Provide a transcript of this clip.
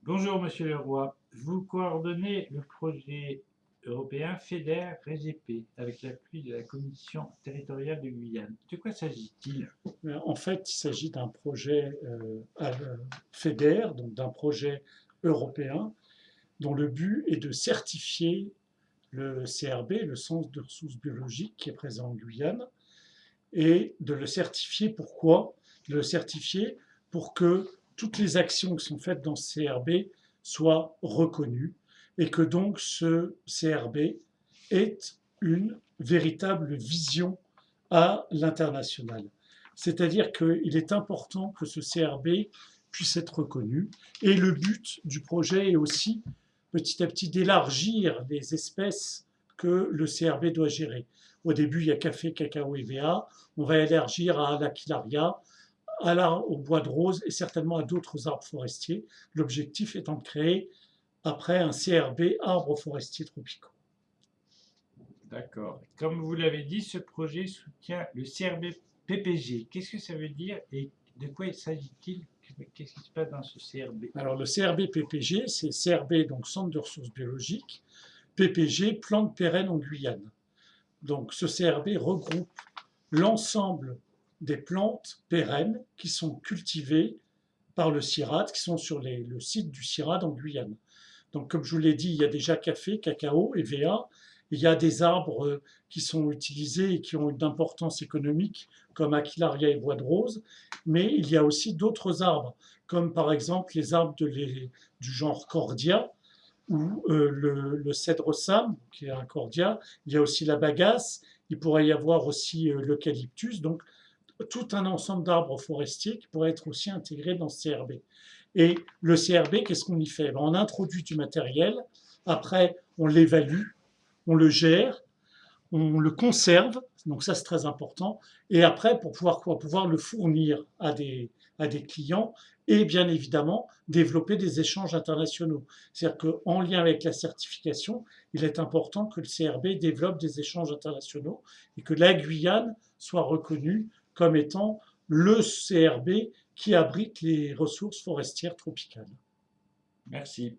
Bonjour Monsieur Leroy, vous coordonnez le projet européen FEDER-RGP avec l'appui de la Commission territoriale de Guyane. De quoi s'agit-il? En fait, il s'agit d'un projet FEDER, donc d'un projet européen, dont le but est de certifier le CRB, le Centre de ressources biologiques qui est présent en Guyane, et de le certifier pourquoi? De le certifier pour que toutes les actions qui sont faites dans ce CRB soient reconnues et que donc ce CRB ait une véritable vision à l'international. C'est-à-dire qu'il est important que ce CRB puisse être reconnu. Et le but du projet est aussi petit à petit d'élargir les espèces que le CRB doit gérer. Au début, il y a café, cacao et VA. On va élargir à l'aquilaria, au bois de rose et certainement à d'autres arbres forestiers. L'objectif étant de créer après un CRB arbres forestiers tropicaux. D'accord. Comme vous l'avez dit, ce projet soutient le CRB-PPG. Qu'est-ce que ça veut dire et de quoi s'agit-il? Qu'est-ce qui se passe dans ce CRB? Alors le CRB-PPG, c'est CRB, donc Centre de ressources biologiques, PPG, plantes pérennes en Guyane. Donc ce CRB regroupe l'ensemble des plantes pérennes qui sont cultivées par le CIRAD, qui sont sur le site du CIRAD en Guyane. Donc comme je vous l'ai dit, il y a déjà café, cacao et VA. Il y a des arbres qui sont utilisés et qui ont une importance économique, comme Aquilaria et bois de rose, mais il y a aussi d'autres arbres, comme par exemple les arbres du genre Cordia, ou le cèdre sam, qui est un cordia. Il y a aussi la bagasse, il pourrait y avoir aussi l'eucalyptus, donc tout un ensemble d'arbres forestiers qui pourraient être aussi intégrés dans ce CRB. Et le CRB, qu'est-ce qu'on y fait? On introduit du matériel, après on l'évalue, on le gère, on le conserve, donc ça c'est très important, et après pour pouvoir quoi? Pouvoir le fournir à des clients et bien évidemment développer des échanges internationaux. C'est-à-dire qu'en lien avec la certification, il est important que le CRB développe des échanges internationaux et que la Guyane soit reconnue comme étant le CRB qui abrite les ressources forestières tropicales. Merci.